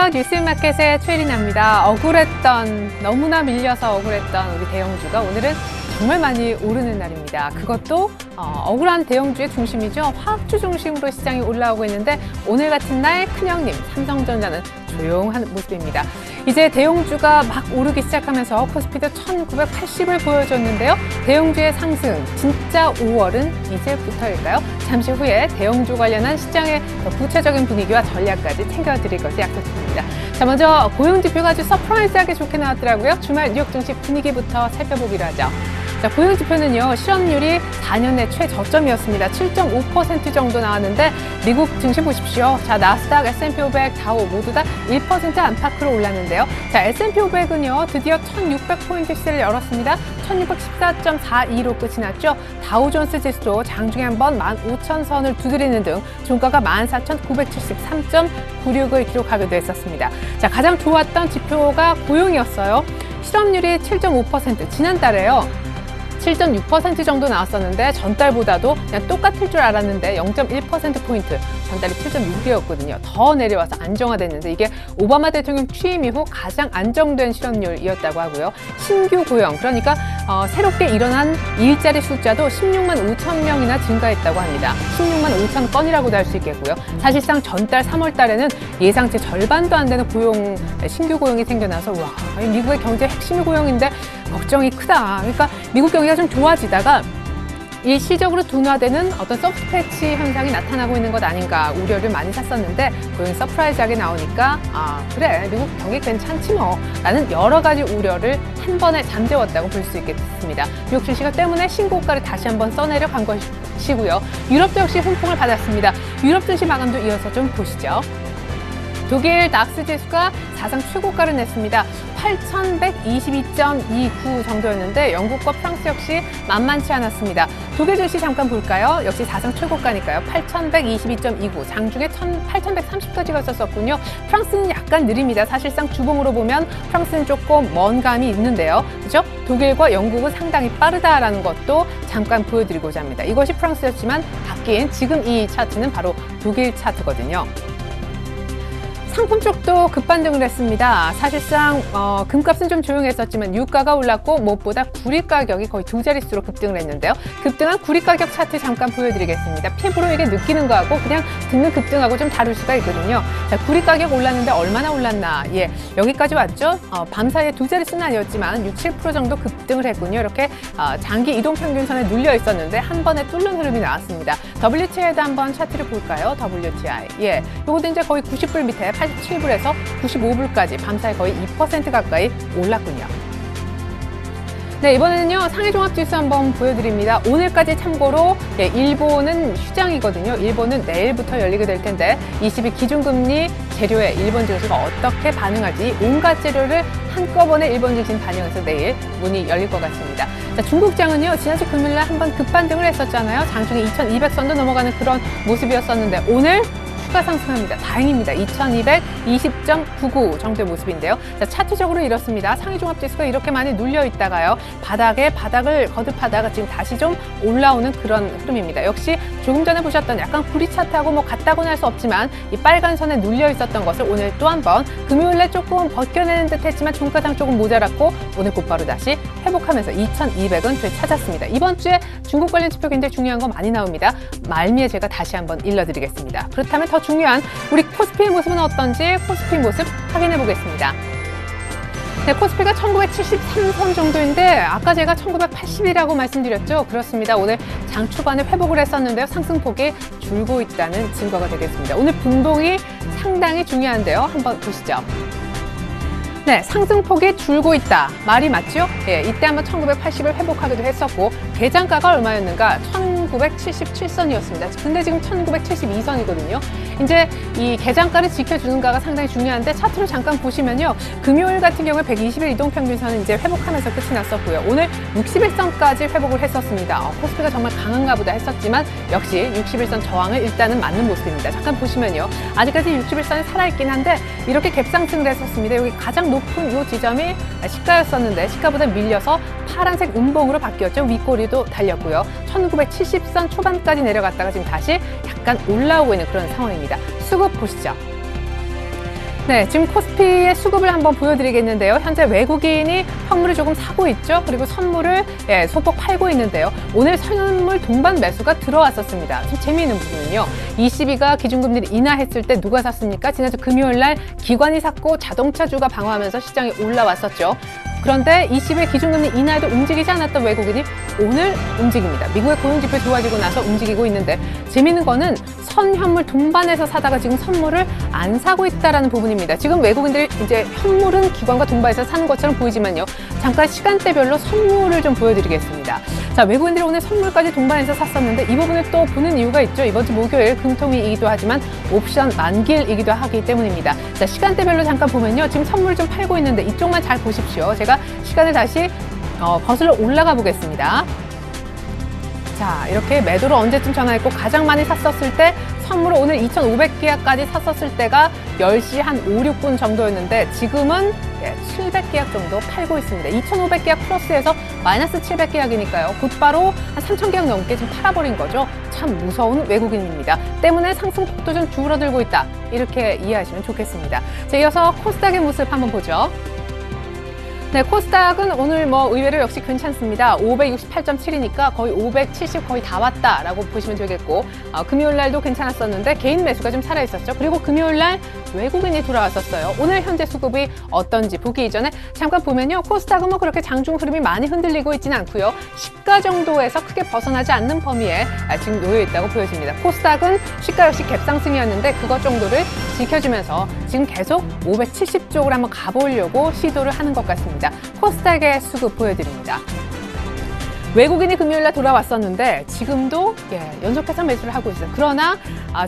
안녕하세요. 뉴스마켓의 최리나입니다. 너무나 밀려서 억울했던 우리 대형주가 오늘은 정말 많이 오르는 날입니다. 그것도 억울한 대형주의 중심이죠. 화학주 중심으로 시장이 올라오고 있는데 오늘 같은 날 큰형님 삼성전자는 조용한 모습입니다. 이제 대형주가 막 오르기 시작하면서 코스피도 1980을 보여줬는데요. 대형주의 상승 진짜 5월은 이제부터일까요? 잠시 후에 대형주 관련한 시장의 구체적인 분위기와 전략까지 챙겨드릴 것을 약속드립니다. 자, 먼저 고용지표가 아주 서프라이즈하게 좋게 나왔더라고요. 주말 뉴욕 증시 분위기부터 살펴보기로 하죠. 자, 고용지표는요, 실업률이 4년 내 최저점이었습니다. 7.5% 정도 나왔는데, 미국 증시 보십시오. 자, 나스닥, S&P 500, 다우 모두 다 1% 안팎으로 올랐는데요. 자, S&P 500은요, 드디어 1600포인트 시세를 열었습니다. 1614.42로 끝이 났죠. 다우존스 지수도 장중에 한번 15,000선을 두드리는 등 종가가 14,973.96을 기록하기도 했었습니다. 자, 가장 좋았던 지표가 고용이었어요. 실업률이 7.5%, 지난달에요. 7.6% 정도 나왔었는데 전달보다도 그냥 똑같을 줄 알았는데 0.1%포인트, 전달이 7.6이었거든요. 더 내려와서 안정화됐는데 이게 오바마 대통령 취임 이후 가장 안정된 실업률이었다고 하고요. 신규 고용, 그러니까 새롭게 일어난 일자리 숫자도 16만 5천 명이나 증가했다고 합니다. 16만 5천 건이라고도 할 수 있겠고요. 사실상 전달 3월 달에는 예상치 절반도 안 되는 신규 고용이 생겨나서 와, 미국의 경제 핵심이 고용인데 걱정이 크다. 그러니까 미국 경기가 좀 좋아지다가 일시적으로 둔화되는 어떤 소프트 패치 현상이 나타나고 있는 것 아닌가 우려를 많이 샀었는데 고용이 서프라이즈하게 나오니까 그래, 미국 경기 괜찮지 뭐 라는 여러 가지 우려를 한 번에 잠재웠다고 볼 수 있겠습니다. 미국 증시가 때문에 신고가를 다시 한번 써내려 간 것이고요. 유럽도 역시 훈풍을 받았습니다. 유럽 증시 마감도 이어서 좀 보시죠. 독일 닥스 지수가 사상 최고가를 냈습니다. 8,122.29 정도였는데 영국과 프랑스 역시 만만치 않았습니다. 독일 증시 잠깐 볼까요? 역시 사상 최고가니까요. 8,122.29, 장중에 8,130까지 갔었군요. 프랑스는 약간 느립니다. 사실상 주봉으로 보면 프랑스는 조금 먼 감이 있는데요. 그렇죠? 독일과 영국은 상당히 빠르다라는 것도 잠깐 보여드리고자 합니다. 이것이 프랑스였지만 바뀐 지금 이 차트는 바로 독일 차트거든요. 상품 쪽도 급반등을 했습니다. 사실상 금값은 좀 조용했었지만 유가가 올랐고 무엇보다 구리 가격이 거의 두 자릿수로 급등을 했는데요. 급등한 구리 가격 차트 잠깐 보여드리겠습니다. 피부로 이게 느끼는 거하고 그냥 듣는 급등하고 좀 다를 수가 있거든요. 자, 구리 가격 올랐는데 얼마나 올랐나? 예, 여기까지 왔죠. 밤 사이에 두 자릿수는 아니었지만 6, 7% 정도 급등을 했군요. 이렇게 장기 이동평균선에 눌려 있었는데 한 번에 뚫는 흐름이 나왔습니다. WTI도 한번 차트를 볼까요? WTI. 예, 요것도 이제 거의 90불 밑에 87불에서 95불까지 밤사이 거의 2% 가까이 올랐군요. 네, 이번에는요, 상해종합지수 한번 보여드립니다. 오늘까지 참고로, 예, 일본은 휴장이거든요. 일본은 내일부터 열리게 될 텐데, 22 기준금리 재료에 일본 증시가 어떻게 반응할지 온갖 재료를 한꺼번에 일본 증시 반영해서 내일 문이 열릴 것 같습니다. 자, 중국장은요, 지난주 금요일날 한번 급반등을 했었잖아요. 장중에 2200선도 넘어가는 그런 모습이었었는데, 오늘 추가 상승합니다. 다행입니다. 2220.99 정도의 모습인데요. 자, 차트적으로 이렇습니다. 상해종합지수가 이렇게 많이 눌려 있다가요, 바닥을 거듭하다가 지금 다시 좀 올라오는 그런 흐름입니다. 역시 조금 전에 보셨던 약간 구리 차트하고 뭐 같다고는 할 수 없지만 이 빨간 선에 눌려 있었던 것을 오늘 또 한 번 금요일에 조금 벗겨내는 듯 했지만 종가상 조금 모자랐고 오늘 곧바로 다시 회복하면서 2200은 되찾았습니다. 이번 주에 중국 관련 지표 굉장히 중요한 거 많이 나옵니다. 말미에 제가 다시 한번 일러드리겠습니다. 그렇다면 더 중요한 우리 코스피의 모습은 어떤지 코스피 모습 확인해 보겠습니다. 네, 코스피가 1973선 정도인데 아까 제가 1980이라고 말씀드렸죠. 그렇습니다. 오늘 장 초반에 회복을 했었는데요. 상승폭이 줄고 있다는 증거가 되겠습니다. 오늘 분봉이 상당히 중요한데요. 한번 보시죠. 네, 상승폭이 줄고 있다. 말이 맞죠? 예, 이때 한번 1980을 회복하기도 했었고 개장가가 얼마였는가? 1977선이었습니다. 근데 지금 1972선이거든요. 이제 이 개장가를 지켜주는가가 상당히 중요한데 차트로 잠깐 보시면요. 금요일 같은 경우에 120일 이동평균선은 이제 회복하면서 끝이 났었고요. 오늘 61선까지 회복을 했었습니다. 코스피가 정말 강한가 보다 했었지만 역시 61선 저항을 일단은 맞는 모습입니다. 잠깐 보시면요. 아직까지 61선이 살아있긴 한데 이렇게 갭상승을 했었습니다. 여기 가장 높은 이 지점이 시가였었는데 시가보다 밀려서 파란색 음봉으로 바뀌었죠. 윗꼬리도 달렸고요. 1970선 초반까지 내려갔다가 지금 다시 약간 올라오고 있는 그런 상황입니다. 수급 보시죠. 네, 지금 코스피의 수급을 한번 보여드리겠는데요. 현재 외국인이 현물을 조금 사고 있죠. 그리고 선물을 소폭 팔고 있는데요. 오늘 선물 동반 매수가 들어왔었습니다. 좀 재미있는 부분은요. ECB가 기준금리를 인하했을 때 누가 샀습니까? 지난주 금요일 날 기관이 샀고 자동차주가 방어하면서 시장이 올라왔었죠. 그런데 ECB의 기준금리 인하에도 움직이지 않았던 외국인이 오늘 움직입니다. 미국의 고용지표 좋아지고 나서 움직이고 있는데 재미있는 거는 선현물 동반해서 사다가 지금 선물을 안 사고 있다는 부분입니다. 지금 외국인들이 이제 현물은 기관과 동반해서 사는 것처럼 보이지만요. 잠깐 시간대별로 선물을 좀 보여드리겠습니다. 자, 외국인들이 오늘 선물까지 동반해서 샀었는데 이 부분을 또 보는 이유가 있죠. 이번 주 목요일 금통이기도 하지만 옵션 만기일이기도 하기 때문입니다. 자, 시간대별로 잠깐 보면요. 지금 선물을 좀 팔고 있는데 이쪽만 잘 보십시오. 제가 시간을 다시 거슬러 올라가 보겠습니다. 자, 이렇게 매도를 언제쯤 전화했고 가장 많이 샀었을 때 선물을 오늘 2,500계약까지 샀었을 때가 10시 한 5, 6분 정도였는데 지금은 700계약 정도 팔고 있습니다. 2,500계약 플러스해서 마이너스 700계약이니까요. 곧바로 한 3,000계약 넘게 지금 팔아버린 거죠. 참 무서운 외국인입니다. 때문에 상승폭도 좀 줄어들고 있다. 이렇게 이해하시면 좋겠습니다. 자, 이어서 코스닥의 모습 한번 보죠. 네, 코스닥은 오늘 의외로 역시 괜찮습니다. 568.7이니까 거의 570 거의 다 왔다라고 보시면 되겠고 금요일 날도 괜찮았었는데 개인 매수가 좀 살아있었죠. 그리고 금요일 날 외국인이 돌아왔었어요. 오늘 현재 수급이 어떤지 보기 이전에 잠깐 보면요. 코스닥은 그렇게 장중 흐름이 많이 흔들리고 있지는 않고요. 시가 정도에서 크게 벗어나지 않는 범위에 지금 놓여 있다고 보여집니다. 코스닥은 시가 역시 갭상승이었는데 그것 정도를 지켜주면서 지금 계속 570 쪽으로 한번 가보려고 시도를 하는 것 같습니다. 코스닥의 수급 보여드립니다. 외국인이 금요일날 돌아왔었는데 지금도 연속해서 매수를 하고 있어요. 그러나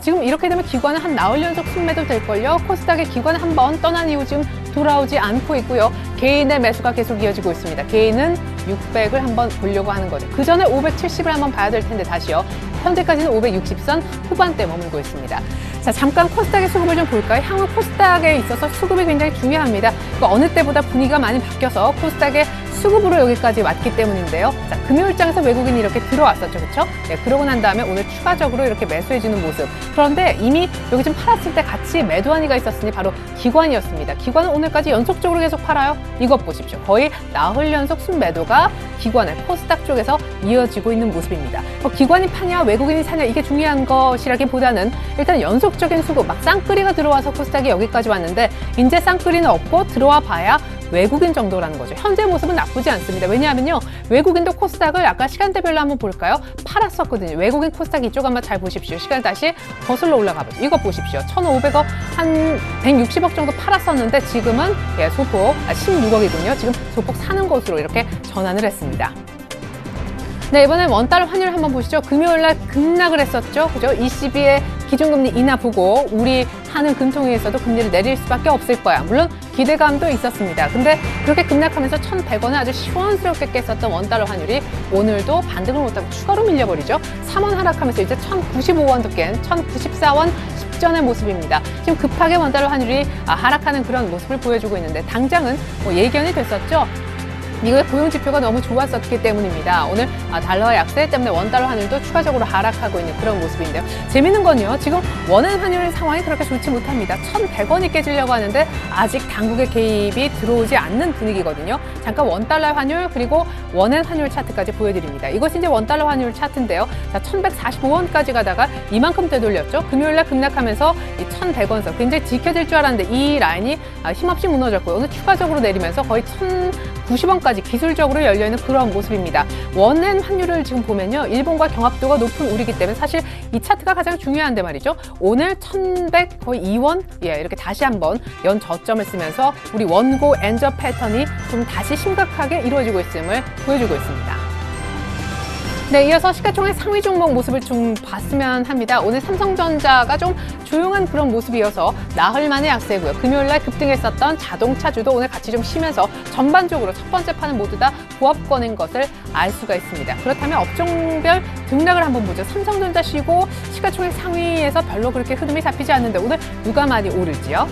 지금 이렇게 되면 기관은 한 나흘 연속 순매도 될걸요. 코스닥의 기관은 한번 떠난 이후 지금 돌아오지 않고 있고요. 개인의 매수가 계속 이어지고 있습니다. 개인은 600을 한번 보려고 하는 거죠. 그 전에 570을 한번 봐야 될 텐데 다시요. 현재까지는 560선 후반대 머물고 있습니다. 자, 잠깐 코스닥의 수급을 좀 볼까요? 향후 코스닥에 있어서 수급이 굉장히 중요합니다. 어느 때보다 분위기가 많이 바뀌어서 코스닥의 수급으로 여기까지 왔기 때문인데요. 자, 금요일장에서 외국인이 이렇게 들어왔었죠. 그렇죠? 네, 그러고 난 다음에 오늘 추가적으로 이렇게 매수해주는 모습. 그런데 이미 여기 좀 팔았을 때 같이 매도한이가 있었으니 바로 기관이었습니다. 기관은 오늘까지 연속적으로 계속 팔아요. 이것 보십시오. 거의 나흘 연속 순매도가 기관의 코스닥 쪽에서 이어지고 있는 모습입니다. 기관이 파냐 외국인이 사냐 이게 중요한 것이라기보다는 일단 연속적인 수급, 막 쌍끌이가 들어와서 코스닥이 여기까지 왔는데 이제 쌍끌이는 없고 들어와 봐야 외국인 정도라는 거죠. 현재 모습은 나쁘지 않습니다. 왜냐하면요. 외국인도 코스닥을 아까 시간대별로 한번 볼까요? 팔았었거든요. 외국인 코스닥 이쪽 한번 잘 보십시오. 시간 다시 거슬러 올라가 보죠. 이거 보십시오. 1,500억 한 160억 정도 팔았었는데 지금은 소폭 16억이군요. 지금 소폭 사는 것으로 이렇게 전환을 했습니다. 네, 이번엔 원달러 환율 한번 보시죠. 금요일 날 급락을 했었죠. 그죠? ECB의 기준금리 인하 보고 우리 하는 금통위에서도 금리를 내릴 수밖에 없을 거야. 물론 기대감도 있었습니다. 근데 그렇게 급락하면서 1,100원을 아주 시원스럽게 깼었던 원달러 환율이 오늘도 반등을 못하고 추가로 밀려버리죠. 3원 하락하면서 이제 1,095원도 깬 1,094원 직전의 모습입니다. 지금 급하게 원달러 환율이 하락하는 그런 모습을 보여주고 있는데 당장은 예견이 됐었죠. 미국의 고용지표가 너무 좋았었기 때문입니다. 오늘 달러의 약세 때문에 원달러 환율도 추가적으로 하락하고 있는 그런 모습인데요. 재밌는 건요. 지금 원엔 환율 상황이 그렇게 좋지 못합니다. 1,100원이 깨지려고 하는데 아직 당국의 개입이 들어오지 않는 분위기거든요. 잠깐 원달러 환율 그리고 원엔 환율 차트까지 보여드립니다. 이것이 이제 원달러 환율 차트인데요. 자, 1,145원까지 가다가 이만큼 되돌렸죠. 금요일날 급락하면서 이 1,100원 선 굉장히 지켜질 줄 알았는데 이 라인이 힘없이 무너졌고요. 오늘 추가적으로 내리면서 거의 1,090원까지 기술적으로 열려있는 그런 모습입니다. 원엔 환율을 지금 보면요. 일본과 경합도가 높은 우리기 때문에 사실 이 차트가 가장 중요한데 말이죠. 오늘 1,100 거의 2원 이렇게 다시 한번 연 저점을 쓰면서 우리 원고 엔저 패턴이 좀 다시 심각하게 이루어지고 있음을 보여주고 있습니다. 네, 이어서 시가총액 상위 종목 모습을 좀 봤으면 합니다. 오늘 삼성전자가 좀 조용한 그런 모습이어서 나흘 만에 약세고요. 금요일날 급등했었던 자동차주도 오늘 같이 좀 쉬면서 전반적으로 첫 번째 판은 모두 다 보합권인 것을 알 수가 있습니다. 그렇다면 업종별 등락을 한번 보죠. 삼성전자 쉬고 시가총액 상위에서 별로 그렇게 흐름이 잡히지 않는데 오늘 누가 많이 오를지요?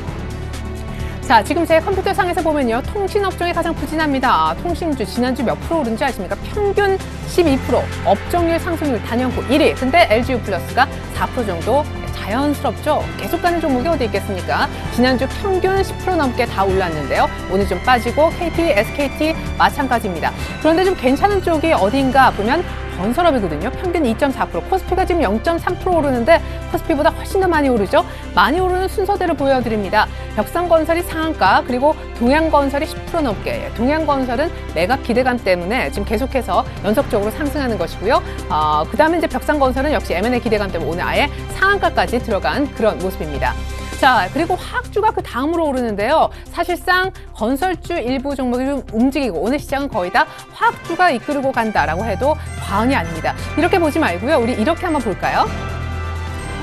자, 지금 제 컴퓨터 상에서 보면요. 통신업종이 가장 부진합니다. 통신주 지난주 몇 프로 오른지 아십니까? 평균 12%, 업종률 상승률 단연코 1위. 근데 LGU 플러스가 4% 정도 자연스럽죠. 계속 가는 종목이 어디 있겠습니까? 지난주 평균 10% 넘게 다 올랐는데요. 오늘 좀 빠지고 KT, SKT 마찬가지입니다. 그런데 좀 괜찮은 쪽이 어딘가 보면 건설업이거든요. 평균 2.4%, 코스피가 지금 0.3% 오르는데 코스피보다 훨씬 더 많이 오르죠. 많이 오르는 순서대로 보여드립니다. 벽산건설이 상한가, 그리고 동양건설이 10% 넘게. 동양건설은 매각 기대감 때문에 지금 계속해서 연속적으로 상승하는 것이고요. 그 다음에 이제 벽산건설은 역시 M&A 기대감 때문에 오늘 아예 상한가까지 들어간 그런 모습입니다. 자, 그리고 화학주가 그 다음으로 오르는데요. 사실상 건설주 일부 종목이 좀 움직이고 오늘 시장은 거의 다 화학주가 이끌고 간다라고 해도 과언이 아닙니다. 이렇게 보지 말고요. 우리 이렇게 한번 볼까요?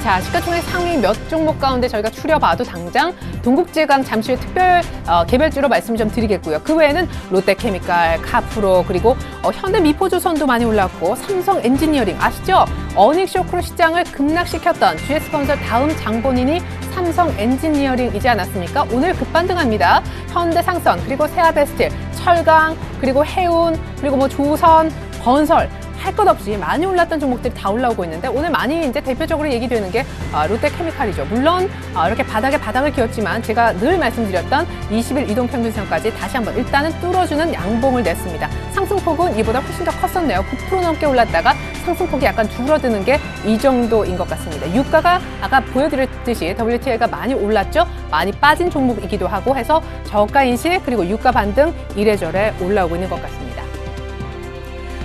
자, 시가총액 상위 몇 종목 가운데 저희가 추려봐도 당장 동국제강 잠시 후 특별 개별주로 말씀 좀 드리겠고요. 그 외에는 롯데케미칼, 카프로, 그리고 현대미포조선도 많이 올랐고 삼성엔지니어링 아시죠? 어닝 쇼크로 시장을 급락시켰던 GS건설 다음 장본인이 삼성엔지니어링이지 않았습니까? 오늘 급반등합니다. 현대상선, 그리고 세아베스틸, 철강, 그리고 해운, 그리고 뭐 조선, 건설 할 것 없이 많이 올랐던 종목들이 다 올라오고 있는데 오늘 많이 이제 대표적으로 얘기되는 게 롯데케미칼이죠. 물론 이렇게 바닥을 기었지만 제가 늘 말씀드렸던 20일 이동평균선까지 다시 한번 일단은 뚫어주는 양봉을 냈습니다. 상승폭은 이보다 훨씬 더 컸었네요. 9% 넘게 올랐다가 상승폭이 약간 줄어드는 게 이 정도인 것 같습니다. 유가가 아까 보여드렸듯이 WTI가 많이 올랐죠. 많이 빠진 종목이기도 하고 해서 저가 인식 그리고 유가 반등 이래저래 올라오고 있는 것 같습니다.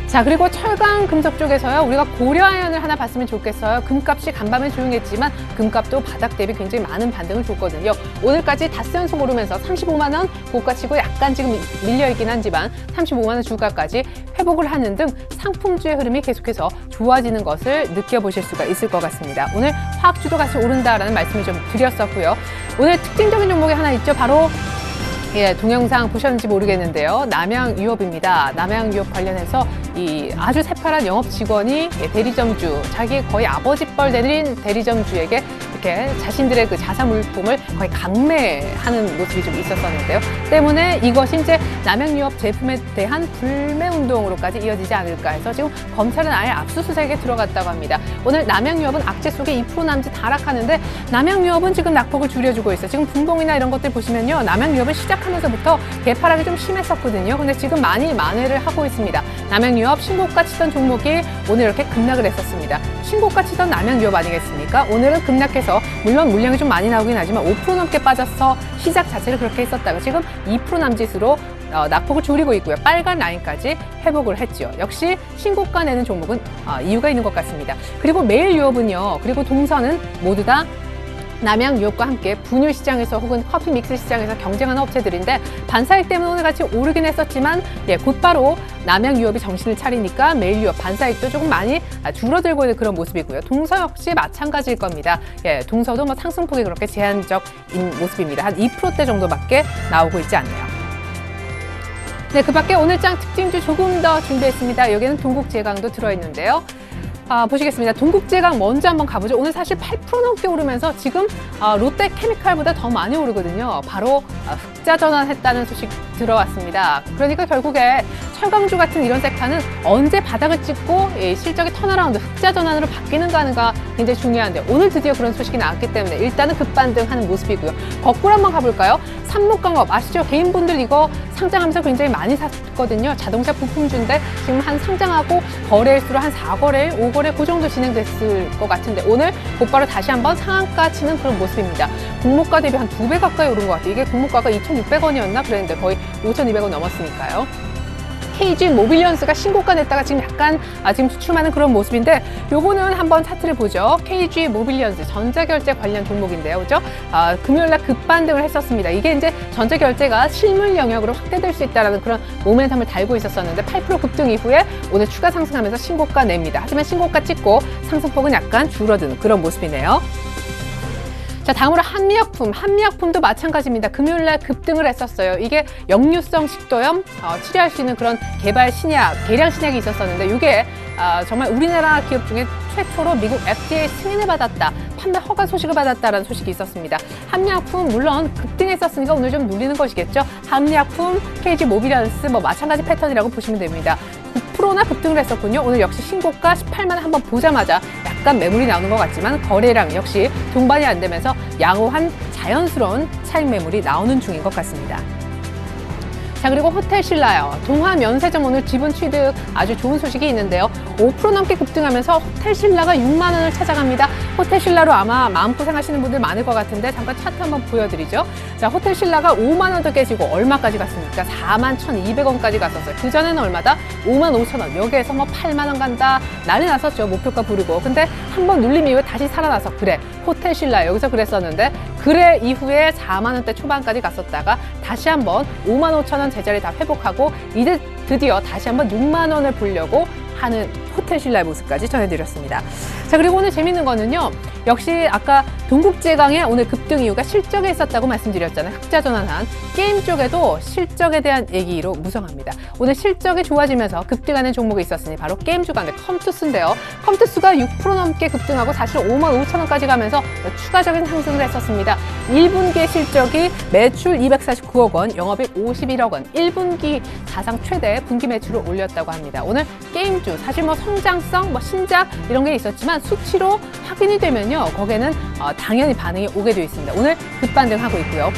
자, 그리고 철강 금속 쪽에서요. 우리가 고려아연을 하나 봤으면 좋겠어요. 금값이 간밤에 조용했지만 금값도 바닥 대비 굉장히 많은 반등을 줬거든요. 오늘까지 닷새 연속 오르면서 35만 원 고가치고 약간 지금 밀려있긴 하지만 35만 원 주가까지 회복을 하는 등 상품주의 흐름이 계속해서 좋아지는 것을 느껴보실 수가 있을 것 같습니다. 오늘 화학주도 같이 오른다라는 말씀을 좀 드렸었고요. 오늘 특징적인 종목이 하나 있죠. 바로 동영상 보셨는지 모르겠는데요. 남양유업입니다. 남양유업 관련해서 이 아주 새파란 영업 직원이 대리점주, 자기 거의 아버지 뻘 내린 대리점주에게 이렇게 자신들의 그 자사 물품을 거의 강매하는 모습이 좀 있었었는데요. 때문에 이것이 이제 남양유업 제품에 대한 불매 운동으로까지 이어지지 않을까 해서 지금 검찰은 아예 압수수색에 들어갔다고 합니다. 오늘 남양유업은 악재 속에 2% 남짓 하락하는데 남양유업은 지금 낙폭을 줄여주고 있어요. 지금 분봉이나 이런 것들 보시면요. 남양유업은 시작하면서부터 개파락이 좀 심했었거든요. 근데 지금 많이 만회를 하고 있습니다. 남양유업 신고가 치던 종목이 오늘 이렇게 급락을 했었습니다. 신고가 치던 남양유업 아니겠습니까? 오늘은 급락해서 물론 물량이 좀 많이 나오긴 하지만 5% 넘게 빠져서 시작 자체를 그렇게 했었다가 지금 2% 남짓으로 낙폭을 줄이고 있고요. 빨간 라인까지 회복을 했죠. 역시 신고가 내는 종목은 이유가 있는 것 같습니다. 그리고 매일유업은요. 그리고 동선은 모두 다 남양유업과 함께 분유 시장에서 혹은 커피 믹스 시장에서 경쟁하는 업체들인데 반사익 때문에 오늘 같이 오르긴 했었지만 곧바로 남양유업이 정신을 차리니까 매일유업 반사익도 조금 많이 줄어들고 있는 그런 모습이고요. 동서 역시 마찬가지일 겁니다. 동서도 뭐 상승폭이 그렇게 제한적인 모습입니다. 한 2%대 정도밖에 나오고 있지 않네요. 네, 그 밖에 오늘장 특징주 조금 더 준비했습니다. 여기는 동국제강도 들어있는데요. 보시겠습니다. 동국제강 먼저 한번 가보죠. 오늘 사실 8% 넘게 오르면서 지금 롯데케미칼보다 더 많이 오르거든요. 바로 흑자 전환했다는 소식 들어왔습니다. 그러니까 결국에 철강주 같은 이런 섹터는 언제 바닥을 찍고 실적이 턴어라운드 흑자 전환으로 바뀌는가 하는가 굉장히 중요한데 오늘 드디어 그런 소식이 나왔기 때문에 일단은 급반등하는 모습이고요. 거꾸로 한번 가볼까요? 삼목광업 아시죠? 개인분들 이거 상장하면서 굉장히 많이 샀거든요. 자동차 부품주인데 지금 한 상장하고 거래일수로 한 4거래일, 5거래 그 정도 진행됐을 것 같은데 오늘 곧바로 다시 한번 상한가 치는 그런 모습입니다. 공모가 대비 한 2배 가까이 오른 것 같아요. 이게 공모가가 2,600원이었나 그랬는데 거의 5,200원 넘었으니까요. KG 모빌리언스가 신고가 냈다가 지금 약간 지금 주춤하는 그런 모습인데 요거는 한번 차트를 보죠. KG 모빌리언스 전자결제 관련 종목인데요. 그죠? 금요일날 급반등을 했었습니다. 이게 이제 전자결제가 실물 영역으로 확대될 수 있다는 그런 모멘텀을 달고 있었었는데 8% 급등 이후에 오늘 추가 상승하면서 신고가 냅니다. 하지만 신고가 찍고 상승폭은 약간 줄어드는 그런 모습이네요. 자, 다음으로 한미약품도 마찬가지입니다. 금요일날 급등을 했었어요. 이게 역류성 식도염 치료할 수 있는 그런 개발 신약, 개량 신약이 있었었는데 이게 정말 우리나라 기업 중에 최초로 미국 FDA 승인을 받았다, 판매 허가 소식을 받았다라는 소식이 있었습니다. 한미약품 물론 급등했었으니까 오늘 좀 눌리는 것이겠죠. 한미약품, KG 모빌리언스 뭐 마찬가지 패턴이라고 보시면 됩니다. 9%나 급등을 했었군요. 오늘 역시 신고가 18만 원 한번 보자마자 약간 매물이 나오는 것 같지만 거래량 역시 동반이 안 되면서 양호한 자연스러운 차익 매물이 나오는 중인 것 같습니다. 자, 그리고 호텔 신라요. 동화 면세점 오늘 지분 취득 아주 좋은 소식이 있는데요. 5% 넘게 급등하면서 호텔 신라가 6만 원을 찾아갑니다. 호텔 신라로 아마 마음고생하시는 분들 많을 것 같은데 잠깐 차트 한번 보여드리죠. 자, 호텔 신라가 5만 원도 깨지고 얼마까지 갔습니까? 4만 1,200원까지 갔었어요. 그전에는 얼마다? 5만 5천 원. 여기에서 뭐 8만 원 간다. 난리 났었죠. 목표가 부르고. 근데 한번 눌림 이후에 다시 살아나서 그래. 호텔 신라 여기서 그랬었는데 그래 이후에 4만 원대 초반까지 갔었다가 다시 한번 5만 5천 원 제자리 다 회복하고 이제 드디어 다시 한번 6만 원을 보려고 하는 호텔 신라의 모습까지 전해드렸습니다. 자, 그리고 오늘 재밌는 거는요. 역시 아까 동국제강의 오늘 급등 이유가 실적에 있었다고 말씀드렸잖아요. 흑자전환한 게임 쪽에도 실적에 대한 얘기로 무성합니다. 오늘 실적이 좋아지면서 급등하는 종목이 있었으니 바로 게임 주간의 컴투스인데요. 컴투스가 6% 넘게 급등하고 사실 5만 5천 원까지 가면서 추가적인 상승을 했었습니다. 1분기의 실적이 매출 249억 원, 영업이익 51억 원, 1분기 사상 최대 분기 매출을 올렸다고 합니다. 오늘 게임주 사실 뭐 성장성, 뭐 신작 이런 게 있었지만 수치로 확인이 되면요. 거기에는 당연히 반응이 오게 되어 있습니다. 오늘 급반등하고 있고요.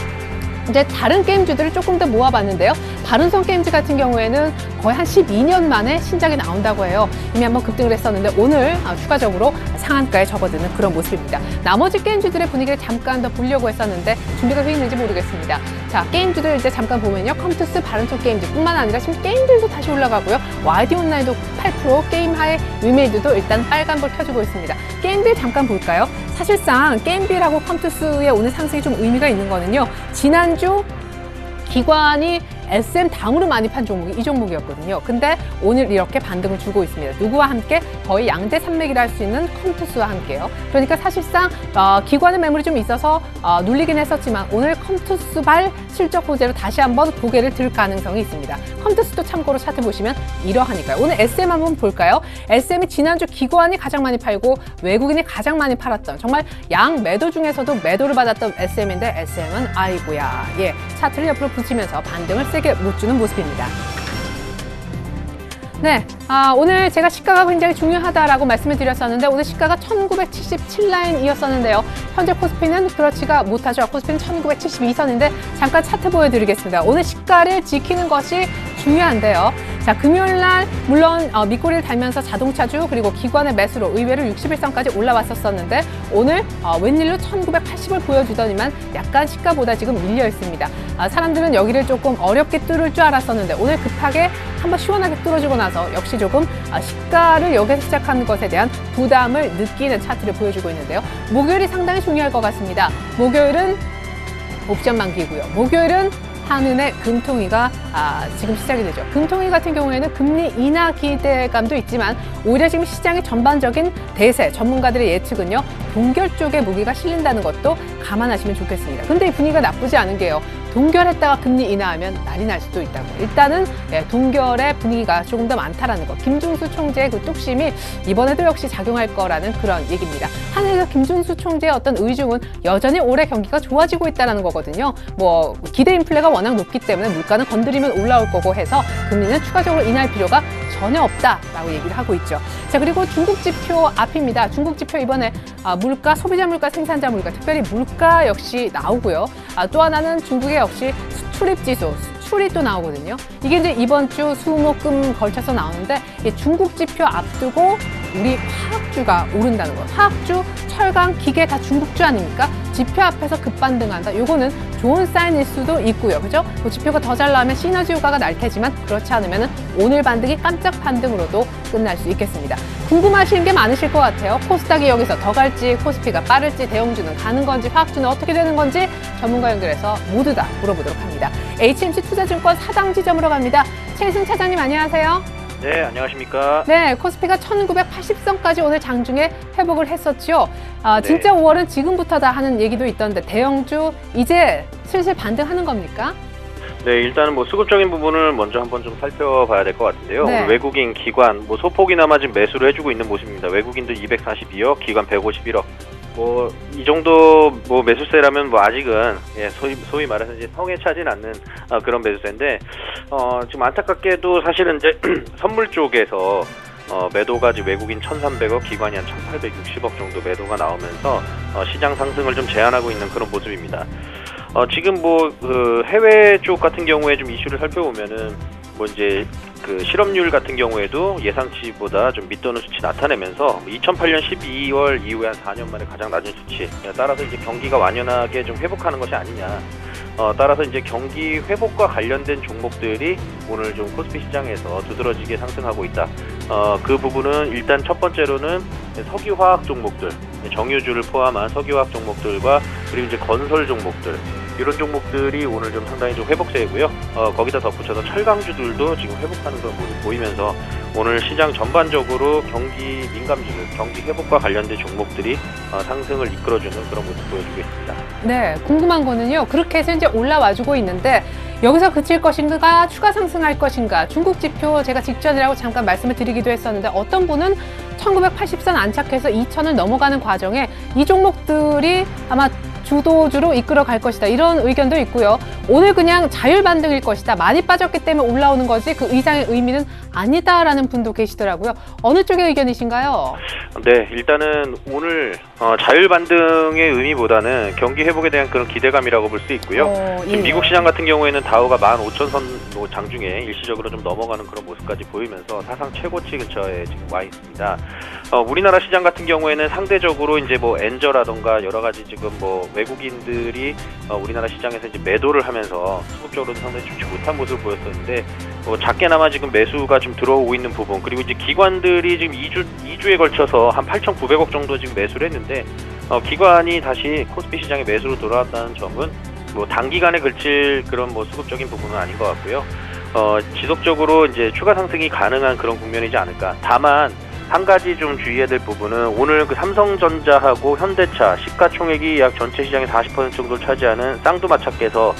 이제 다른 게임주들을 조금 더 모아봤는데요. 바른손 게임즈 같은 경우에는 거의 한 12년 만에 신작이 나온다고 해요. 이미 한번 급등을 했었는데 오늘 추가적으로 상한가에 접어드는 그런 모습입니다. 나머지 게임주들의 분위기를 잠깐 더 보려고 했었는데 준비가 돼 있는지 모르겠습니다. 자, 게임주들 이제 잠깐 보면요. 컴투스, 바른손 게임즈뿐만 아니라 지금 게임들도 다시 올라가고요. YD 온라인도 8%, 게임하이, 위메이드도 일단 빨간불 켜주고 있습니다. 게임들 잠깐 볼까요? 사실상 게임빌하고 컴투스의 오늘 상승이 좀 의미가 있는 거는요. 지난주 기관이 SM 당으로 많이 판 종목이 이 종목이었거든요. 근데 오늘 이렇게 반등을 주고 있습니다. 누구와 함께? 거의 양대 산맥이라 할 수 있는 컴투스와 함께요. 그러니까 사실상 기관의 매물이 좀 있어서 눌리긴 했었지만 오늘 컴투스발 실적 호재로 다시 한번 고개를 들 가능성이 있습니다. 컴투스도 참고로 차트 보시면 이러하니까요. 오늘 SM 한번 볼까요? SM이 지난주 기관이 가장 많이 팔고 외국인이 가장 많이 팔았던 정말 양 매도 중에서도 매도를 받았던 SM인데 SM은 아이고야. 예, 차트를 옆으로 붙이면서 반등을 세게 못 주는 모습입니다. 네, 오늘 제가 시가가 굉장히 중요하다라고 말씀을 드렸었는데 오늘 시가가 1977라인이었었는데요. 현재 코스피는 그렇지가 못하죠. 코스피는 1972선인데 잠깐 차트 보여드리겠습니다. 오늘 시가를 지키는 것이 중요한데요. 자, 금요일날 물론 밑꼬리를 달면서 자동차주 그리고 기관의 매수로 의외로 61선까지 올라왔었는데 오늘 웬일로 1980을 보여주더니만 약간 시가보다 지금 밀려 있습니다. 사람들은 여기를 조금 어렵게 뚫을 줄 알았었는데 오늘 급하게 한번 시원하게 뚫어주고 나서 역시 조금 시가를 여기서 시작하는 것에 대한 부담을 느끼는 차트를 보여주고 있는데요. 목요일이 상당히 중요할 것 같습니다. 목요일은 옵션 만기고요. 목요일은 한은의 금통위가 지금 시작이 되죠. 금통위 같은 경우에는 금리 인하 기대감도 있지만 오히려 지금 시장의 전반적인 대세, 전문가들의 예측은요. 동결 쪽에 무기가 실린다는 것도 감안하시면 좋겠습니다. 근데 이 분위기가 나쁘지 않은 게요. 동결했다가 금리 인하하면 난리 날 수도 있다고. 일단은 동결의 분위기가 조금 더 많다라는 거. 김중수 총재의 그 뚝심이 이번에도 역시 작용할 거라는 그런 얘기입니다. 한해서 김중수 총재의 어떤 의중은 여전히 올해 경기가 좋아지고 있다는 거거든요. 뭐 기대 인플레가 워낙 높기 때문에 물가는 건드리면 올라올 거고 해서 금리는 추가적으로 인할 필요가 전혀 없다라고 얘기를 하고 있죠. 자, 그리고 중국 지표 앞입니다. 중국 지표 이번에 물가, 소비자 물가, 생산자 물가, 특별히 물가 역시 나오고요. 또 하나는 중국의 역시 수출입 지수, 수출이 또 나오거든요. 이게 이제 이번 주 수목금 걸쳐서 나오는데 중국 지표 앞두고 우리 화학주가 오른다는 거예요. 화학주, 철강, 기계 다 중국주 아닙니까? 지표 앞에서 급반등한다. 요거는 좋은 사인일 수도 있고요. 그죠? 뭐 지표가 더 잘 나오면 시너지 효과가 날 테지만 그렇지 않으면 오늘 반등이 깜짝 반등으로도 끝날 수 있겠습니다. 궁금하신 게 많으실 것 같아요. 코스닥이 여기서 더 갈지, 코스피가 빠를지, 대형주는 가는 건지, 화학주는 어떻게 되는 건지 전문가 연결해서 모두 다 물어보도록 합니다. HMC 투자증권 사당 지점으로 갑니다. 최승 차장님 안녕하세요. 네, 안녕하십니까. 네, 코스피가 1980선까지 오늘 장중에 회복을 했었죠. 네. 진짜 5월은 지금부터다 하는 얘기도 있던데 대형주 이제 슬슬 반등하는 겁니까? 네, 일단은 뭐 수급적인 부분을 먼저 한번 좀 살펴봐야 될 것 같은데요. 네. 오늘 외국인 기관 뭐 소폭이나마 지금 매수를 해주고 있는 모습입니다. 외국인들 242억, 기관 151억. 뭐 이 정도 뭐 매수세라면 뭐 아직은 소위 말해서 이제 성에 차진 않는 그런 매수세인데 지금 안타깝게도 사실은 이제 선물 쪽에서 매도가 지금 외국인 1,300억, 기관이 한 1,860억 정도 매도가 나오면서 시장 상승을 좀 제한하고 있는 그런 모습입니다. 지금 그 해외 쪽 같은 경우에 좀 이슈를 살펴보면은 이제 그 실업률 같은 경우에도 예상치보다 좀 밑도는 수치 나타내면서 2008년 12월 이후에 한 4년 만에 가장 낮은 수치. 따라서 이제 경기가 완연하게 좀 회복하는 것이 아니냐. 따라서 이제 경기 회복과 관련된 종목들이 오늘 좀 코스피 시장에서 두드러지게 상승하고 있다. 그 부분은 일단 첫 번째로는 석유화학 종목들, 정유주를 포함한 석유화학 종목들과 그리고 이제 건설 종목들, 이런 종목들이 오늘 좀 상당히 좀 회복세고요. 거기다 덧붙여서 철강주들도 지금 회복하는 그런 모습 보이면서 오늘 시장 전반적으로 경기 민감주들, 경기 회복과 관련된 종목들이 상승을 이끌어주는 그런 모습 보여주고 있습니다. 네, 궁금한 거는요. 그렇게 해서 이제 올라와주고 있는데 여기서 그칠 것인가, 추가 상승할 것인가. 중국 지표 제가 직전이라고 잠깐 말씀을 드리기도 했었는데 어떤 분은 1980선 안착해서 2000을 넘어가는 과정에 이 종목들이 아마 주도주로 이끌어 갈 것이다. 이런 의견도 있고요. 오늘 그냥 자율 반등일 것이다. 많이 빠졌기 때문에 올라오는 거지 그 이상의 의미는 아니다라는 분도 계시더라고요. 어느 쪽의 의견이신가요? 네, 일단은 오늘 자율 반등의 의미보다는 경기 회복에 대한 그런 기대감이라고 볼 수 있고요. 지금 미국 시장 같은 경우에는 다우가 15,000선 장중에 일시적으로 좀 넘어가는 그런 모습까지 보이면서 사상 최고치 근처에 지금 와 있습니다. 우리나라 시장 같은 경우에는 상대적으로 이제 엔저라던가 여러 가지 지금 외국인들이 우리나라 시장에서 이제 매도를 하면서 수급적으로는 상당히 좋지 못한 모습을 보였었는데 작게나마 지금 매수가 좀 들어오고 있는 부분, 그리고 이제 기관들이 지금 2주에 걸쳐서 한 8,900억 정도 지금 매수를 했는데 기관이 다시 코스피 시장에 매수로 돌아왔다는 점은 단기간에 그칠 그런 수급적인 부분은 아닌 것 같고요. 지속적으로 이제 추가 상승이 가능한 그런 국면이지 않을까. 다만 한 가지 좀 주의해야 될 부분은 오늘 그 삼성전자하고 현대차 시가총액이 약 전체 시장의 40% 정도를 차지하는 쌍두마차께서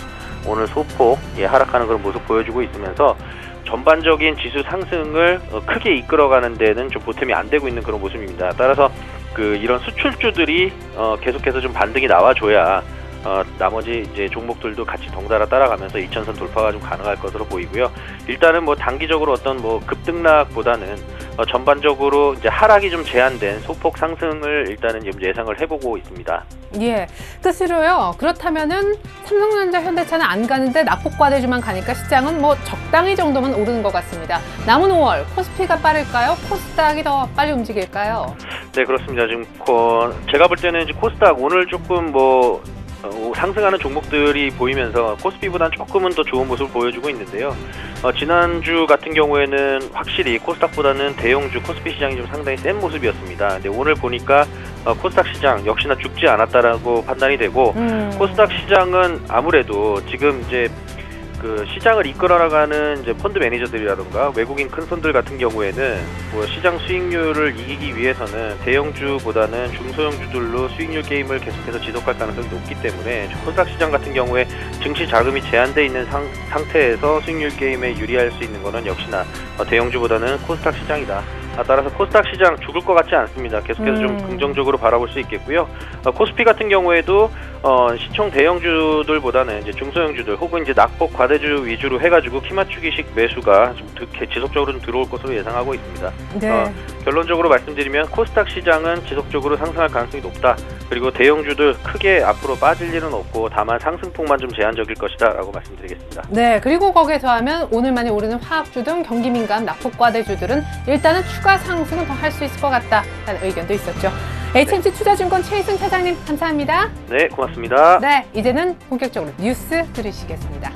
오늘 소폭 하락하는 그런 모습 보여주고 있으면서 전반적인 지수 상승을 크게 이끌어가는 데는 좀 보탬이 안 되고 있는 그런 모습입니다. 따라서 이런 수출주들이 계속해서 좀 반등이 나와줘야 나머지 이제 종목들도 같이 덩달아 따라가면서 2,000선 돌파가 좀 가능할 것으로 보이고요. 일단은 단기적으로 어떤 급등락보다는 전반적으로 이제 하락이 좀 제한된 소폭 상승을 일단은 지금 예상을 해보고 있습니다. 예, 끝으로요. 그렇다면은 삼성전자, 현대차는 안 가는데 낙폭과대주만 가니까 시장은 적당히 정도만 오르는 것 같습니다. 남은 5월 코스피가 빠를까요? 코스닥이 더 빨리 움직일까요? 네, 그렇습니다. 지금 제가 볼 때는 이제 코스닥 오늘 조금 상승하는 종목들이 보이면서 코스피보다는 조금은 더 좋은 모습을 보여주고 있는데요. 지난주 같은 경우에는 확실히 코스닥보다는 대형주 코스피 시장이 좀 상당히 센 모습이었습니다. 근데 오늘 보니까 코스닥 시장 역시나 죽지 않았다라고 판단이 되고 코스닥 시장은 아무래도 지금 이제 시장을 이끌어나가는 이제 펀드 매니저들이라던가 외국인 큰 손들 같은 경우에는 시장 수익률을 이기기 위해서는 대형주보다는 중소형주들로 수익률 게임을 계속해서 지속할 가능성이 높기 때문에 코스닥 시장 같은 경우에 증시 자금이 제한되어 있는 상태에서 수익률 게임에 유리할 수 있는 것은 역시나 대형주보다는 코스닥 시장이다. 따라서 코스닥 시장 죽을 것 같지 않습니다. 계속해서 좀 긍정적으로 바라볼 수 있겠고요. 코스피 같은 경우에도 시총 대형주들보다는 이제 중소형주들 혹은 이제 낙폭 과대주 위주로 해가지고 키 맞추기식 매수가 좀 지속적으로 좀 들어올 것으로 예상하고 있습니다. 네. 결론적으로 말씀드리면 코스닥 시장은 지속적으로 상승할 가능성이 높다. 그리고 대형주들 크게 앞으로 빠질 일은 없고 다만 상승폭만 좀 제한적일 것이다 라고 말씀드리겠습니다. 네, 그리고 거기에 더하면 오늘 많이 오르는 화학주 등 경기 민감 낙폭과대주들은 일단은 추가 상승은 더 할 수 있을 것 같다라는 의견도 있었죠. HMC 투자증권 최희승 차장님 감사합니다. 네, 고맙습니다. 네, 이제는 본격적으로 뉴스 들으시겠습니다.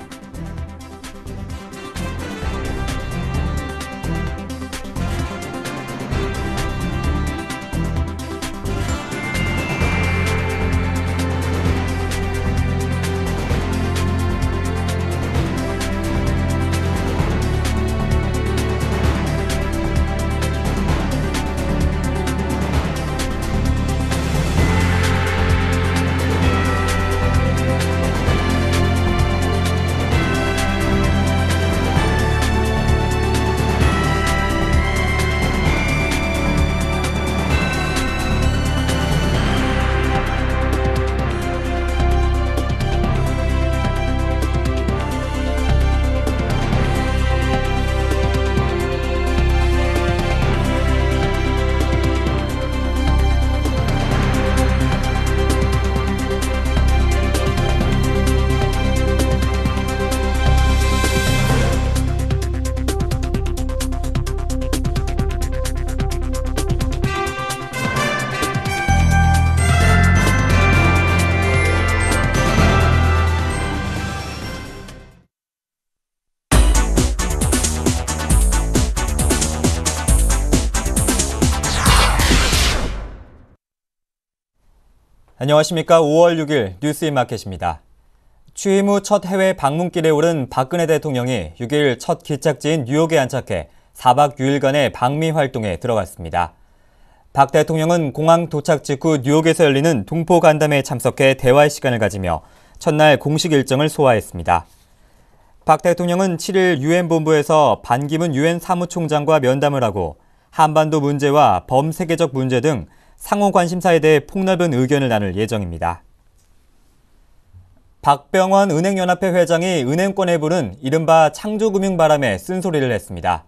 안녕하십니까. 5월 6일 뉴스인마켓입니다. 취임 후 첫 해외 방문길에 오른 박근혜 대통령이 6일 첫 기착지인 뉴욕에 안착해 4박 6일간의 방미 활동에 들어갔습니다. 박 대통령은 공항 도착 직후 뉴욕에서 열리는 동포 간담회에 참석해 대화의 시간을 가지며 첫날 공식 일정을 소화했습니다. 박 대통령은 7일 유엔 본부에서 반기문 유엔 사무총장과 면담을 하고 한반도 문제와 범세계적 문제 등 상호 관심사에 대해 폭넓은 의견을 나눌 예정입니다. 박병원 은행연합회 회장이 은행권에 부른 이른바 창조금융바람에 쓴소리를 했습니다.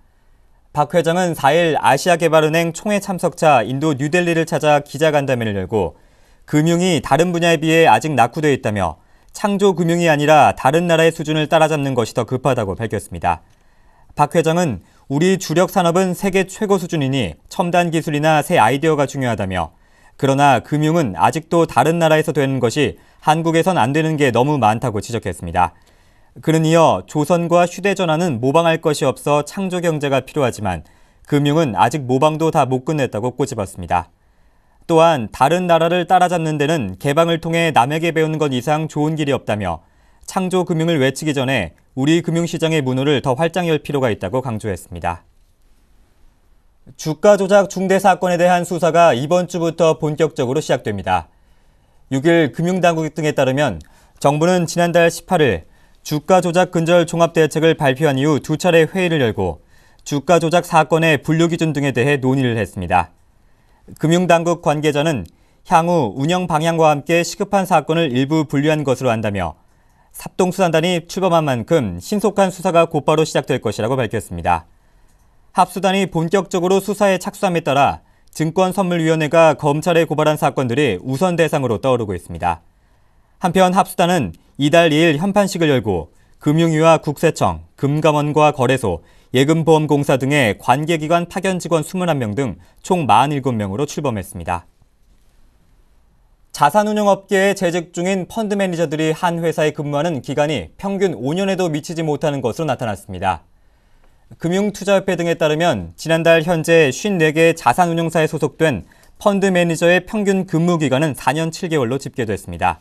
박 회장은 4일 아시아개발은행 총회 참석차 인도 뉴델리를 찾아 기자간담회를 열고 금융이 다른 분야에 비해 아직 낙후되어 있다며 창조금융이 아니라 다른 나라의 수준을 따라잡는 것이 더 급하다고 밝혔습니다. 박 회장은 우리 주력 산업은 세계 최고 수준이니 첨단 기술이나 새 아이디어가 중요하다며 그러나 금융은 아직도 다른 나라에서 되는 것이 한국에선 안 되는 게 너무 많다고 지적했습니다. 그는 이어 조선과 휴대전화는 모방할 것이 없어 창조경제가 필요하지만 금융은 아직 모방도 다 못 끝냈다고 꼬집었습니다. 또한 다른 나라를 따라잡는 데는 개방을 통해 남에게 배우는 것 이상 좋은 길이 없다며 창조금융을 외치기 전에 우리 금융시장의 문호를 더 활짝 열 필요가 있다고 강조했습니다. 주가 조작 중대 사건에 대한 수사가 이번 주부터 본격적으로 시작됩니다. 6일 금융당국 등에 따르면 정부는 지난달 18일 주가 조작 근절 종합대책을 발표한 이후 두 차례 회의를 열고 주가 조작 사건의 분류 기준 등에 대해 논의를 했습니다. 금융당국 관계자는 향후 운영 방향과 함께 시급한 사건을 일부 분류한 것으로 안다며 합동수사단이 출범한 만큼 신속한 수사가 곧바로 시작될 것이라고 밝혔습니다. 합수단이 본격적으로 수사에 착수함에 따라 증권선물위원회가 검찰에 고발한 사건들이 우선 대상으로 떠오르고 있습니다. 한편 합수단은 이달 2일 현판식을 열고 금융위와 국세청, 금감원과 거래소, 예금보험공사 등의 관계기관 파견 직원 21명 등 총 47명으로 출범했습니다. 자산운용업계에 재직 중인 펀드 매니저들이 한 회사에 근무하는 기간이 평균 5년에도 미치지 못하는 것으로 나타났습니다. 금융투자협회 등에 따르면 지난달 현재 54개의 자산운용사에 소속된 펀드 매니저의 평균 근무 기간은 4년 7개월로 집계됐습니다.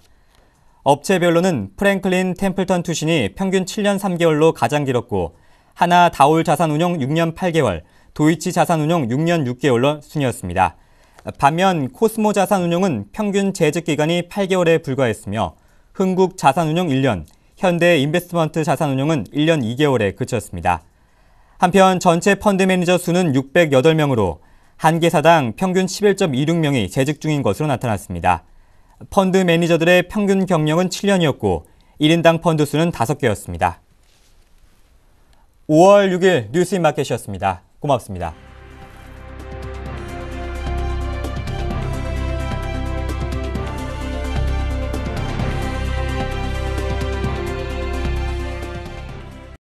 업체별로는 프랭클린 템플턴 투신이 평균 7년 3개월로 가장 길었고 하나 다올 자산운용 6년 8개월, 도이치 자산운용 6년 6개월로 순이었습니다. 반면 코스모 자산운용은 평균 재직 기간이 8개월에 불과했으며 흥국 자산운용 1년, 현대 인베스트먼트 자산운용은 1년 2개월에 그쳤습니다. 한편 전체 펀드 매니저 수는 608명으로 한 개사당 평균 11.26명이 재직 중인 것으로 나타났습니다. 펀드 매니저들의 평균 경력은 7년이었고 1인당 펀드 수는 5개였습니다. 5월 6일 뉴스인마켓이었습니다. 고맙습니다.